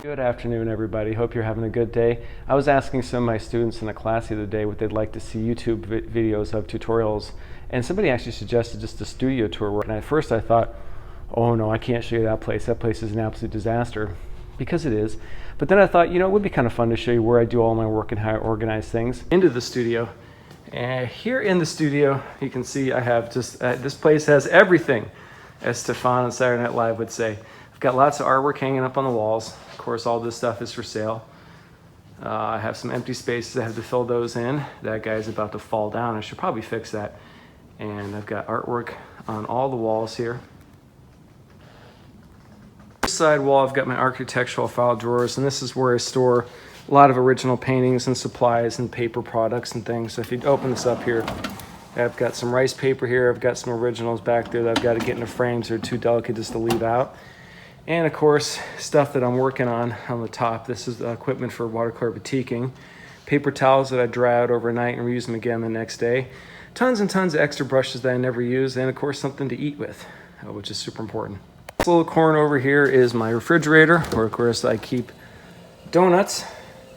Good afternoon, everybody. Hope you're having a good day. I was asking some of my students in a class the other day what they'd like to see YouTube videos of tutorials, and somebody actually suggested just a studio tour. And at first I thought, oh no, I can't show you that place. That place is an absolute disaster, because it is. But then I thought, it would be kind of fun to show you where I do all my work and how I organize things. Into the studio. And here in the studio, you can see I have just, this place has everything, as Stefan on Saturday Night Live would say. I've got lots of artwork hanging up on the walls. Of course, all this stuff is for sale. I have some empty spaces. I have to fill those in. That guy's about to fall down. I should probably fix that. And I've got artwork on all the walls here. This side wall, I've got my architectural file drawers, and this is where I store a lot of original paintings and supplies and paper products and things. So if you open this up here, I've got some rice paper here. I've got some originals back there that I've got to get into frames. They're too delicate just to leave out. And of course, stuff that I'm working on the top. This is the equipment for watercolor batiking. Paper towels that I dry out overnight and reuse them again the next day. Tons and tons of extra brushes that I never use. And of course, something to eat with, which is super important. This little corner over here is my refrigerator, where of course I keep donuts,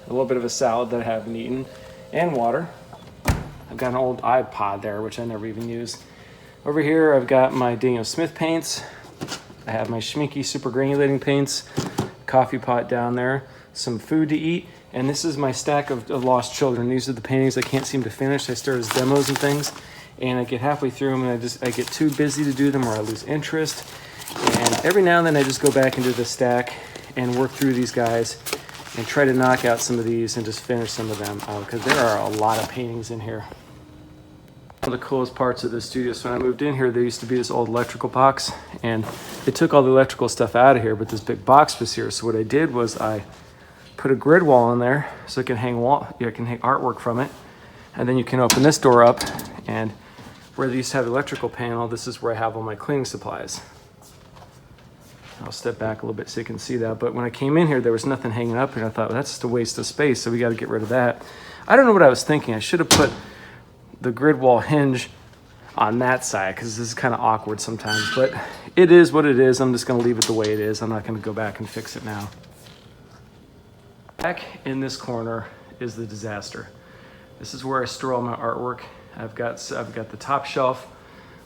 a little bit of a salad that I haven't eaten, and water. I've got an old iPod there, which I never even use. Over here, I've got my Daniel Smith paints. I have my Schminky super granulating paints, coffee pot down there, some food to eat, and this is my stack of Lost Children. These are the paintings I can't seem to finish. I start as demos and things, and I get halfway through them and I get too busy to do them, or I lose interest. And every now and then I just go back into the stack and work through these guys and try to knock out some of these and just finish some of them, because there are a lot of paintings in here. One of the coolest parts of the studio, so when I moved in here, there used to be this old electrical box, and they took all the electrical stuff out of here, but this big box was here. So what I did was I put a grid wall in there so it can hang artwork from it, and then you can open this door up, and where they used to have the electrical panel, this is where I have all my cleaning supplies. I'll step back a little bit so you can see that, but when I came in here, there was nothing hanging up here. I thought, well, that's just a waste of space, so we got to get rid of that. I don't know what I was thinking. I should have put the grid wall hinge on that side, because this is kind of awkward sometimes, but it is what it is. I'm just going to leave it the way it is. I'm not going to go back and fix it now. Back in this corner is the disaster. This is where I store all my artwork. I've got the top shelf,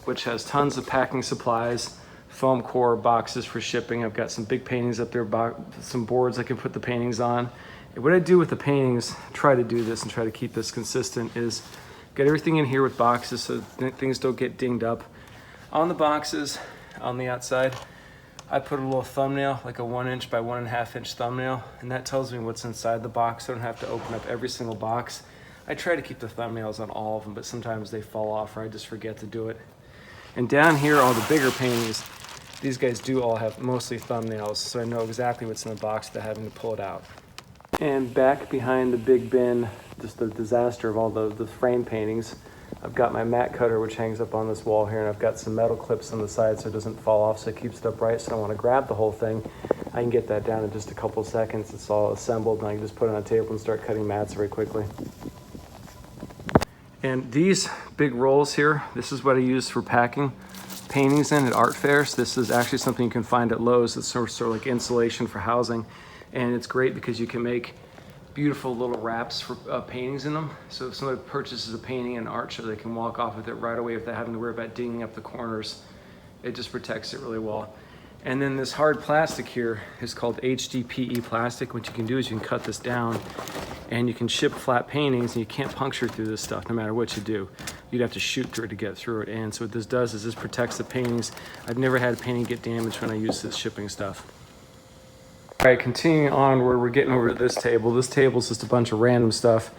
which has tons of packing supplies, foam core boxes for shipping. I've got some big paintings up there, some boards I can put the paintings on. And what I do with the paintings, try to do this and try to keep this consistent, is got everything in here with boxes so things don't get dinged up. On the boxes, on the outside, I put a little thumbnail, like a 1 inch by 1.5 inch thumbnail, and that tells me what's inside the box. So I don't have to open up every single box. I try to keep the thumbnails on all of them, but sometimes they fall off or I just forget to do it. And down here, all the bigger paintings, these guys do all have mostly thumbnails, so I know exactly what's in the box without having to pull it out. And back behind the big bin, just the disaster of all the frame paintings, I've got my mat cutter, which hangs up on this wall here, and I've got some metal clips on the side so it doesn't fall off, so it keeps it upright. So I want to grab the whole thing. I can get that down in just a couple of seconds. It's all assembled, and I can just put it on a table and start cutting mats very quickly. And these big rolls here, this is what I use for packing paintings in at art fairs. This is actually something you can find at Lowe's. It's sort of like insulation for housing, and it's great because you can make beautiful little wraps for paintings in them. So if somebody purchases a painting in an art show, they can walk off with it right away without having to worry about dinging up the corners. It just protects it really well. And then this hard plastic here is called HDPE plastic. What you can do is you can cut this down and you can ship flat paintings, and you can't puncture through this stuff no matter what you do. You'd have to shoot through it to get through it. And so what this does is this protects the paintings. I've never had a painting get damaged when I use this shipping stuff. All right, continuing on where we're getting over to this table. This table's just a bunch of random stuff.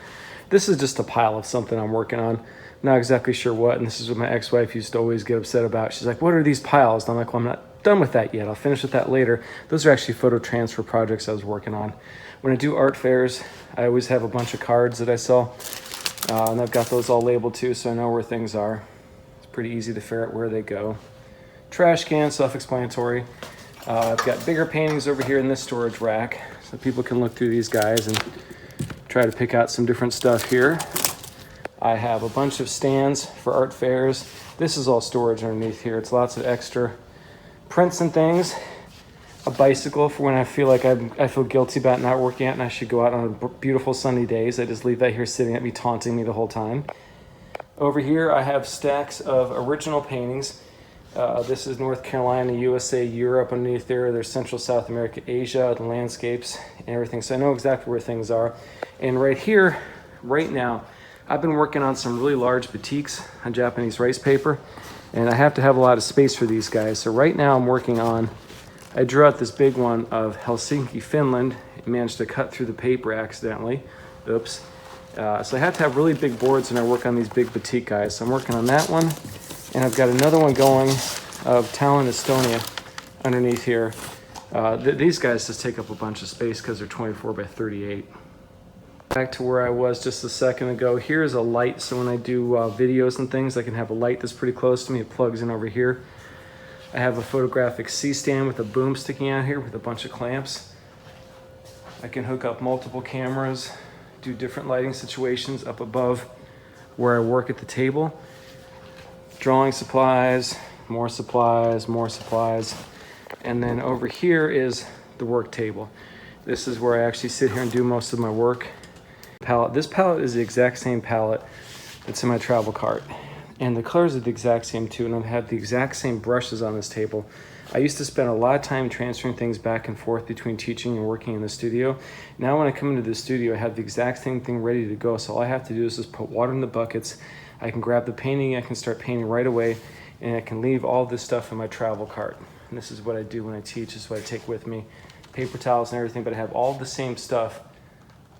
This is just a pile of something I'm working on. Not exactly sure what, and this is what my ex-wife used to always get upset about. She's like, what are these piles? And I'm like, well, I'm not done with that yet. I'll finish with that later. Those are actually photo transfer projects I was working on. When I do art fairs, I always have a bunch of cards that I sell, and I've got those all labeled too, so I know where things are. It's pretty easy to figure out where they go. Trash can, self-explanatory. I've got bigger paintings over here in this storage rack, so people can look through these guys and try to pick out some different stuff here. I have a bunch of stands for art fairs. This is all storage underneath here. It's lots of extra prints and things. a bicycle for when I feel like I feel guilty about not working out and I should go out on beautiful sunny days. I just leave that here sitting at me, taunting me the whole time. Over here, I have stacks of original paintings. This is North Carolina, USA, Europe underneath there. There's Central, South America, Asia, the landscapes and everything. So I know exactly where things are. And right here, right now, I've been working on some really large batiks on Japanese rice paper. And I have to have a lot of space for these guys. So right now I'm working on, I drew out this big one of Helsinki, Finland. I managed to cut through the paper accidentally. Oops. So I have to have really big boards when I work on these big batik guys. So I'm working on that one. And I've got another one going of Tallinn, Estonia underneath here. These guys just take up a bunch of space because they're 24 by 38. Back to where I was just a second ago. Here's a light, so when I do videos and things, I can have a light that's pretty close to me. It plugs in over here. I have a photographic C-stand with a boom sticking out here with a bunch of clamps. I can hook up multiple cameras, do different lighting situations up above where I work at the table. Drawing supplies, more supplies, more supplies. And then over here is the work table. This is where I actually sit here and do most of my work. This palette is the exact same palette that's in my travel cart. And the colors are the exact same too, and I have the exact same brushes on this table. I used to spend a lot of time transferring things back and forth between teaching and working in the studio. Now when I come into the studio, I have the exact same thing ready to go. So all I have to do is just put water in the buckets. I can grab the painting, I can start painting right away, and I can leave all this stuff in my travel cart. And this is what I do when I teach, this is what I take with me. Paper towels and everything, but I have all the same stuff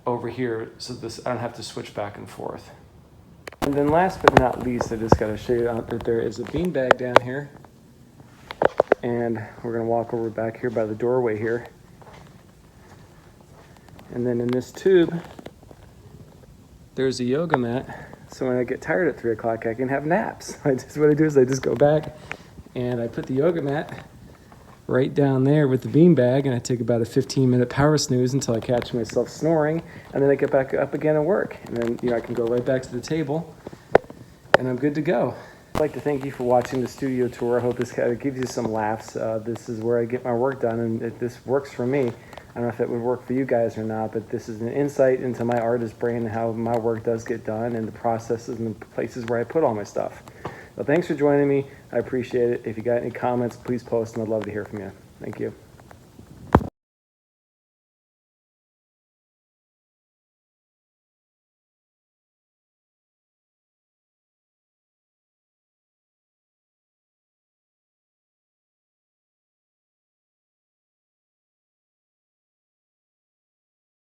over here, so I don't have to switch back and forth. And then last but not least, I just gotta show you that there is a beanbag down here. And we're gonna walk over back here by the doorway here. And then in this tube, there's a yoga mat. So when I get tired at 3 o'clock, I can have naps. What I do is I just go back and I put the yoga mat right down there with the beanbag, and I take about a 15-minute power snooze until I catch myself snoring, and then I get back up again and work. And then I can go right back to the table, and I'm good to go. I'd like to thank you for watching the studio tour. I hope this kind of gives you some laughs. This is where I get my work done, and this works for me. I don't know if it would work for you guys or not, but this is an insight into my artist brain and how my work does get done and the processes and the places where I put all my stuff. Well, thanks for joining me. I appreciate it. If you got any comments, please post, and I'd love to hear from you. Thank you.